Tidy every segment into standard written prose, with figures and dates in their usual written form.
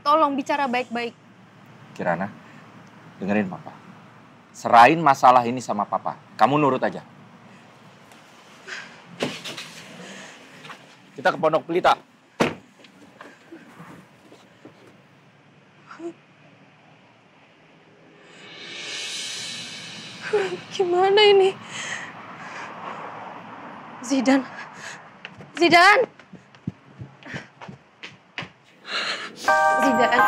Tolong bicara baik-baik. Kirana, dengerin papa. Serahin masalah ini sama papa. Kamu nurut aja. Kita ke Pondok Pelita. Gimana ini? Zidan. Zidan. Zidan.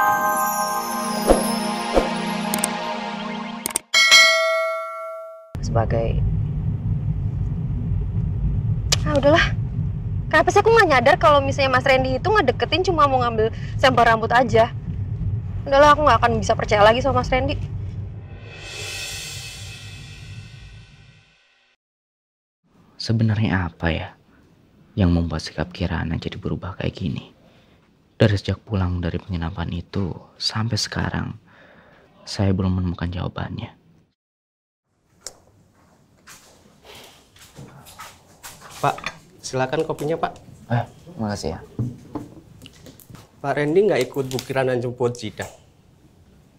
Sebagai... udahlah. Kenapa sih aku nggak nyadar kalau misalnya Mas Randy itu ngedeketin cuma mau ngambil sampel rambut aja. Udahlah, aku nggak akan bisa percaya lagi sama Mas Randy. Sebenarnya apa ya yang membuat sikap Kirana jadi berubah kayak gini? Dari sejak pulang dari penginapan itu sampai sekarang, saya belum menemukan jawabannya. Pak, silakan kopinya, Pak. Makasih ya. Pak Randy nggak ikut Bu Kirana jemput Zidan?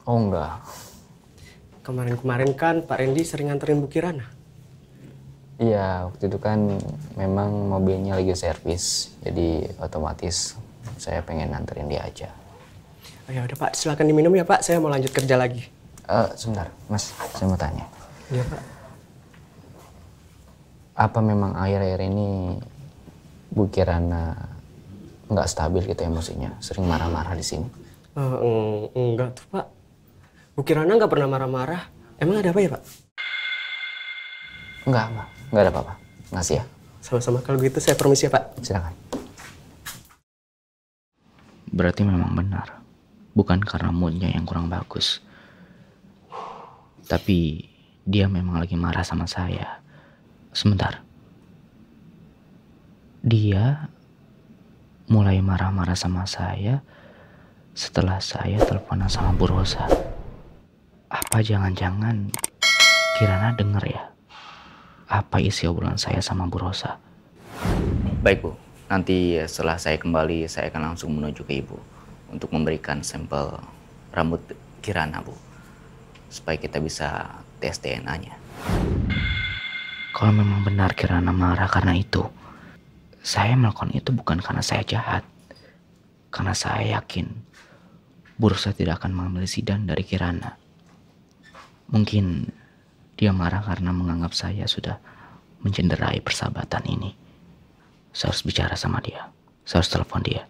Oh enggak. Kemarin-kemarin kan Pak Randy sering nganterin Bu Kirana. Iya, waktu itu kan memang mobilnya lagi servis, jadi otomatis saya pengen nganterin dia aja. Oh, ya udah Pak, silakan diminum ya Pak. Saya mau lanjut kerja lagi. Sebentar, Mas, saya mau tanya. Iya Pak. Apa memang akhir-akhir ini Bu Kirana nggak stabil gitu emosinya, sering marah-marah di sini? Enggak tuh Pak. Bu Kirana nggak pernah marah-marah. Emang ada apa ya Pak? Enggak ada apa-apa. Makasih ya. Sama-sama, kalau gitu saya permisi ya Pak. Silakan. Berarti memang benar. Bukan karena moodnya yang kurang bagus. Tapi dia memang lagi marah sama saya. Sebentar. Dia mulai marah-marah sama saya setelah saya teleponan sama Bu Rosa. Apa jangan-jangan Kirana denger ya? Apa isi obrolan saya sama Bu Rosa? Baik Bu, nanti setelah saya kembali saya akan langsung menuju ke Ibu untuk memberikan sampel rambut Kirana Bu, supaya kita bisa tes DNA-nya. Kalau memang benar Kirana marah karena itu, saya melakukan itu bukan karena saya jahat, karena saya yakin Bu Rosa tidak akan mengambil Zidan dari Kirana. Mungkin dia marah karena menganggap saya sudah mencederai persahabatan ini. Saya harus bicara sama dia. Saya harus telepon dia.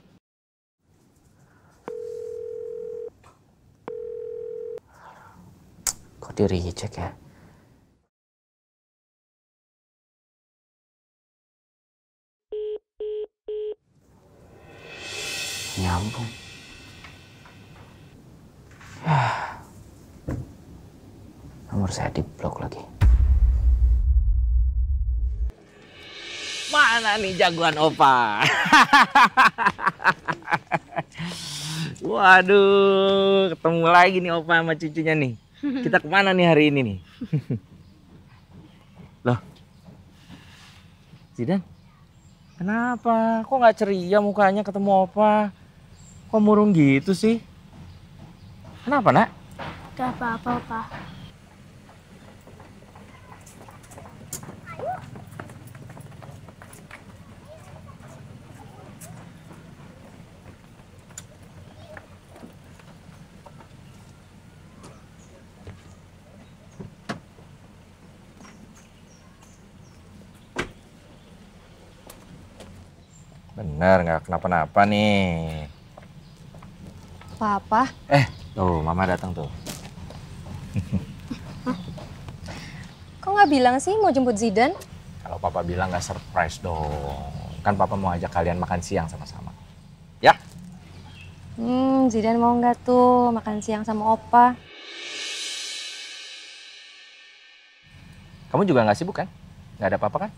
Kok di reject ya? Nyambung. Nomor saya diblok lagi. Mana nih jagoan Opa? Waduh, ketemu lagi nih Opa sama cucunya nih. Kita kemana nih hari ini nih? Loh, Zidan, kenapa? Kok nggak ceria mukanya ketemu Opa? Kok murung gitu sih? Kenapa, Nak? Gak apa-apa, Pak. Bener, nggak kenapa-napa nih. Papa? Tuh, Mama datang tuh. Kok nggak bilang sih mau jemput Zidan? Kalau Papa bilang nggak surprise dong. Kan Papa mau ajak kalian makan siang sama-sama. Ya? Zidan mau nggak tuh makan siang sama Opa? Kamu juga nggak sibuk kan? Nggak ada apa-apa kan?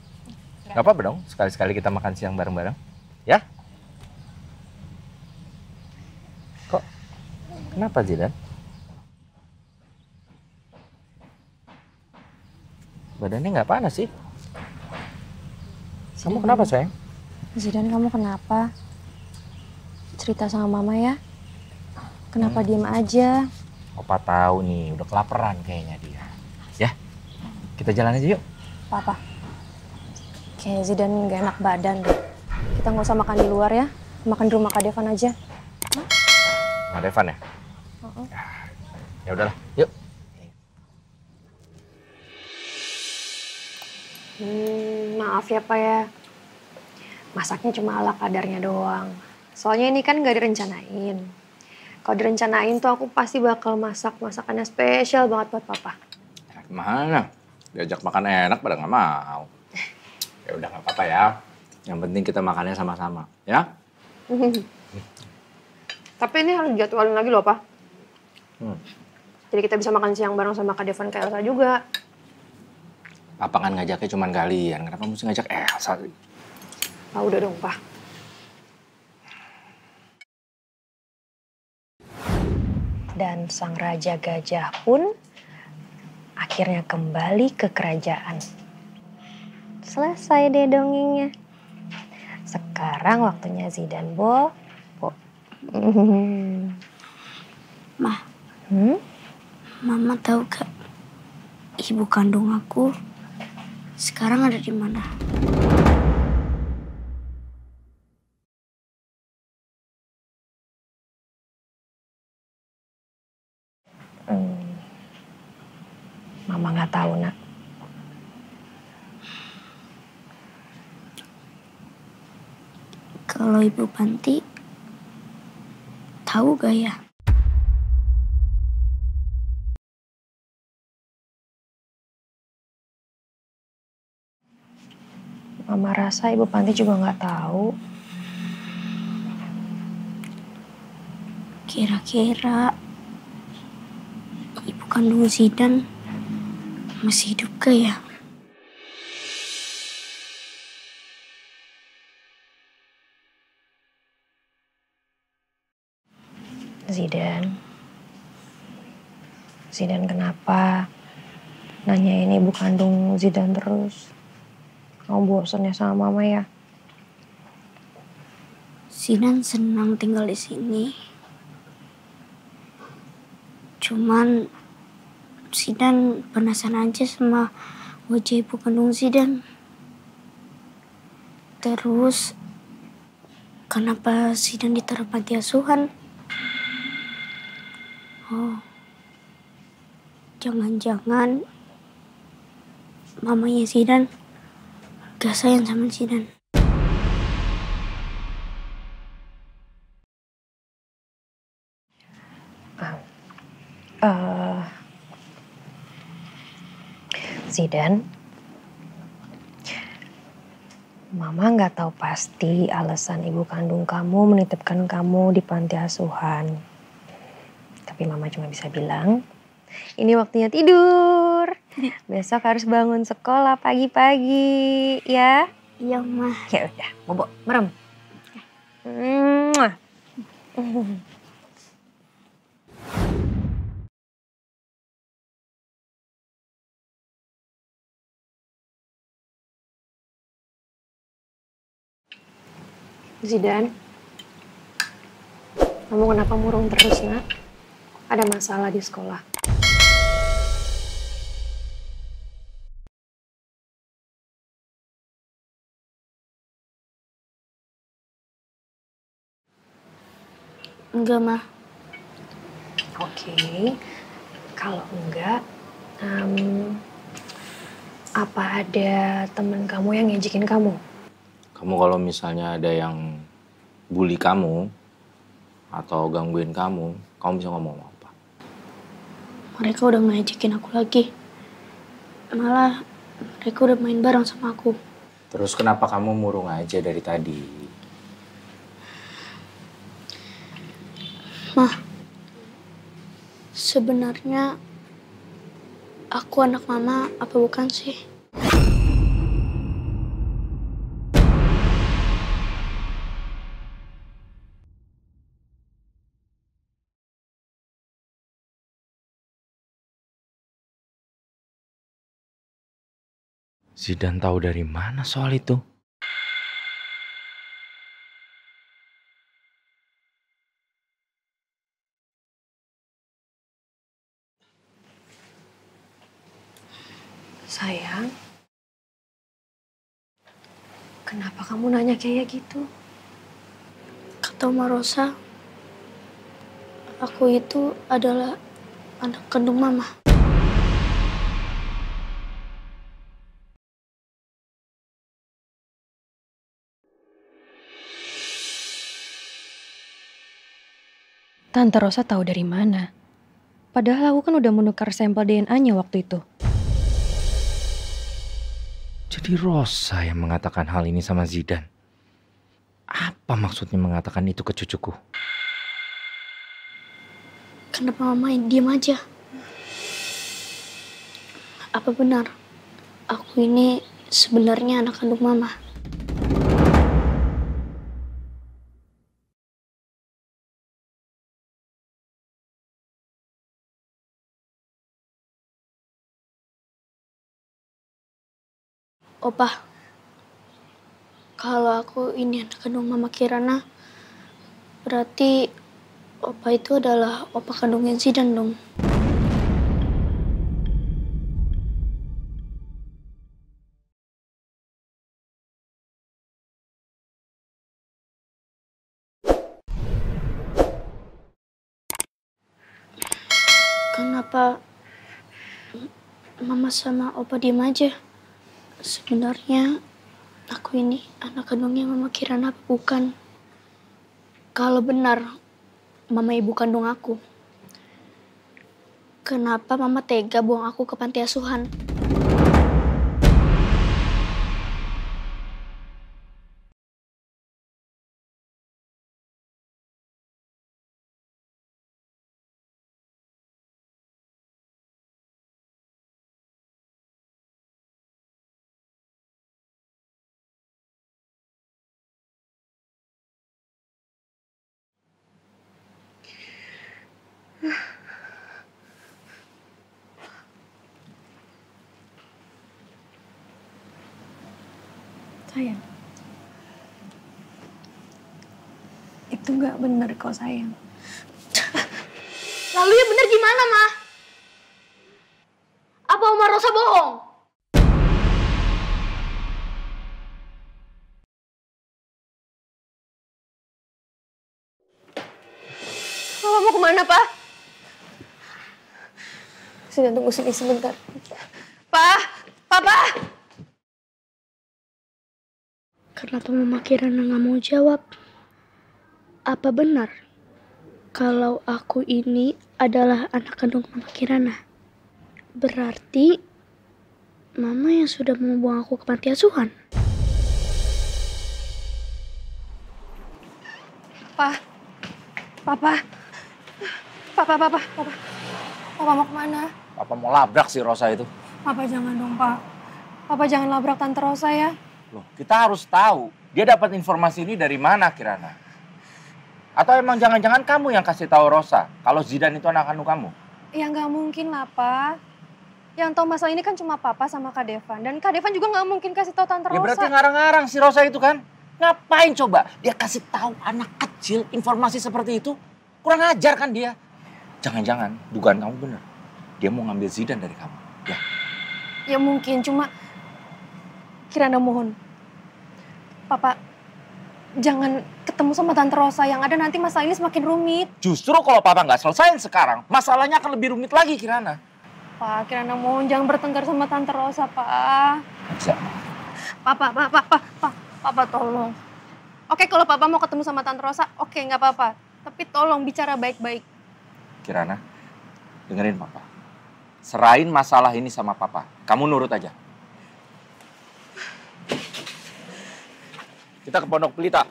Nggak apa-apa dong, sekali-sekali kita makan siang bareng-bareng. Ya? Kok? Kenapa Zidan? Badannya nggak panas sih? Kamu kenapa sayang? Zidan, kamu kenapa? Cerita sama Mama ya. Kenapa diem aja? Opa tahu nih, udah kelaparan kayaknya dia. Ya, kita jalan aja yuk. Papa, kayak Zidane gak enak badan deh. Kita nggak usah makan di luar ya. Makan di rumah Kak Devan aja. Sama Devan ya? Ya udahlah, yuk. Maaf ya Pak ya. Masaknya cuma ala kadarnya doang. Soalnya ini kan gak direncanain. Kalau direncanain tuh aku pasti bakal masak masakannya spesial banget buat Papa. Gimana? Diajak makan enak pada nggak mau. Ya udah nggak apa-apa ya. Yang penting kita makannya sama-sama, ya? Tapi ini harus jadwalin lagi loh Pak. Hmm. Jadi kita bisa makan siang bareng sama Kak Devan kayak Elsa juga. Papa kan ngajaknya cuma kalian. Kenapa mesti ngajak Elsa sih? Ah, udah dong Pak. Dan sang raja gajah pun akhirnya kembali ke kerajaan. Selesai deh dongengnya. Sekarang waktunya Zidane bobo. Ma, Mama tahu gak ibu kandung aku sekarang ada di mana? Mama nggak tahu nak. Kalau Ibu Panti tahu gak ya? Mama rasa Ibu Panti juga nggak tahu. Kira-kira ibu kandung Zidane masih hidup gak ya? Zidane kenapa nanyain ibu kandung Zidane terus? Kamu bosan ya sama Mama ya? Zidane senang tinggal di sini. Cuman Zidane penasaran aja sama wajah ibu kandung Zidane. Terus kenapa Zidane ditaruh panti asuhan? Oh, jangan-jangan mamanya Zidane gak sayang sama Zidane. Zidane, Mama nggak tahu pasti alasan ibu kandung kamu menitipkan kamu di panti asuhan. Tapi Mama cuma bisa bilang, ini waktunya tidur. Besok harus bangun sekolah pagi-pagi, ya? Iya, Ma. Ya udah, bobo, merem. Mwah. Zidane, kamu kenapa murung terus, nak? Ada masalah di sekolah? Enggak, Ma. Oke, kalau enggak, apa ada teman kamu yang ngejekin kamu? Kamu kalau misalnya ada yang bully kamu atau gangguin kamu bisa ngomong apa? Mereka udah ngejekin aku lagi. Malah mereka udah main bareng sama aku. Terus kenapa kamu murung aja dari tadi? Mah, sebenarnya aku anak Mama apa bukan sih? Zidane tahu dari mana soal itu? Sayang, kenapa kamu nanya kayak gitu? Kata Oma Rosa, aku itu adalah anak kandung Mama. Tante Rosa tahu dari mana? Padahal aku kan udah menukar sampel DNA-nya waktu itu. Jadi Rosa yang mengatakan hal ini sama Zidan. Apa maksudnya mengatakan itu ke cucuku? Kenapa Mama diam aja? Apa benar aku ini sebenarnya anak kandung Mama? Opa, kalau aku ini anak kandung Mama Kirana, berarti Opa itu adalah opa kandungnya Zidan dong. Kenapa Mama sama Opa diam aja? Sebenarnya aku ini anak kandungnya Mama Kirana apa bukan? Kalau benar Mama ibu kandung aku, kenapa Mama tega buang aku ke panti asuhan? Sayang, itu nggak benar kok sayang. Lalu ya bener gimana, Ma? Apa Oma Rosa bohong? Papa mau kemana, Pak? Sudah tunggu sini sebentar. Pak! Papa! Kenapa Mama Kirana nggak mau jawab? Apa benar kalau aku ini adalah anak kandung Mama Kirana? Berarti Mama yang sudah membuang aku ke panti asuhan. Papa! Papa! Papa mau kemana? Papa mau labrak si Rosa itu. Papa jangan dong, Pak. Papa jangan labrak Tante Rosa ya. Loh, kita harus tahu dia dapat informasi ini dari mana, Kirana? Atau emang jangan-jangan kamu yang kasih tahu Rosa kalau Zidan itu anak kandung kamu? Ya nggak mungkin lah, Pak. Yang tahu masalah ini kan cuma Papa sama Kak Devan. Dan Kak Devan juga nggak mungkin kasih tahu Tante Rosa. Ya berarti ngarang-ngarang si Rosa itu kan? Ngapain coba dia kasih tahu anak kecil informasi seperti itu? Kurang ajar kan dia? Jangan-jangan dugaan kamu benar. Dia mau ngambil Zidan dari kamu. Ya. Ya mungkin, cuma Kirana mohon. Papa, jangan ketemu sama Tante Rosa. Yang ada nanti masalah ini semakin rumit. Justru kalau Papa nggak selesaiin sekarang, masalahnya akan lebih rumit lagi, Kirana. Pak, Kirana mohon jangan bertengkar sama Tante Rosa, Pak. Bisa. Papa tolong. Oke, kalau Papa mau ketemu sama Tante Rosa, oke nggak apa-apa. Tapi tolong bicara baik-baik. Kirana, dengerin Papa. Serahin masalah ini sama Papa. Kamu nurut aja. Kita ke Pondok Pelita.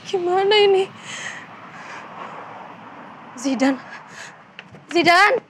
Gimana ini? Zidan. Zidan.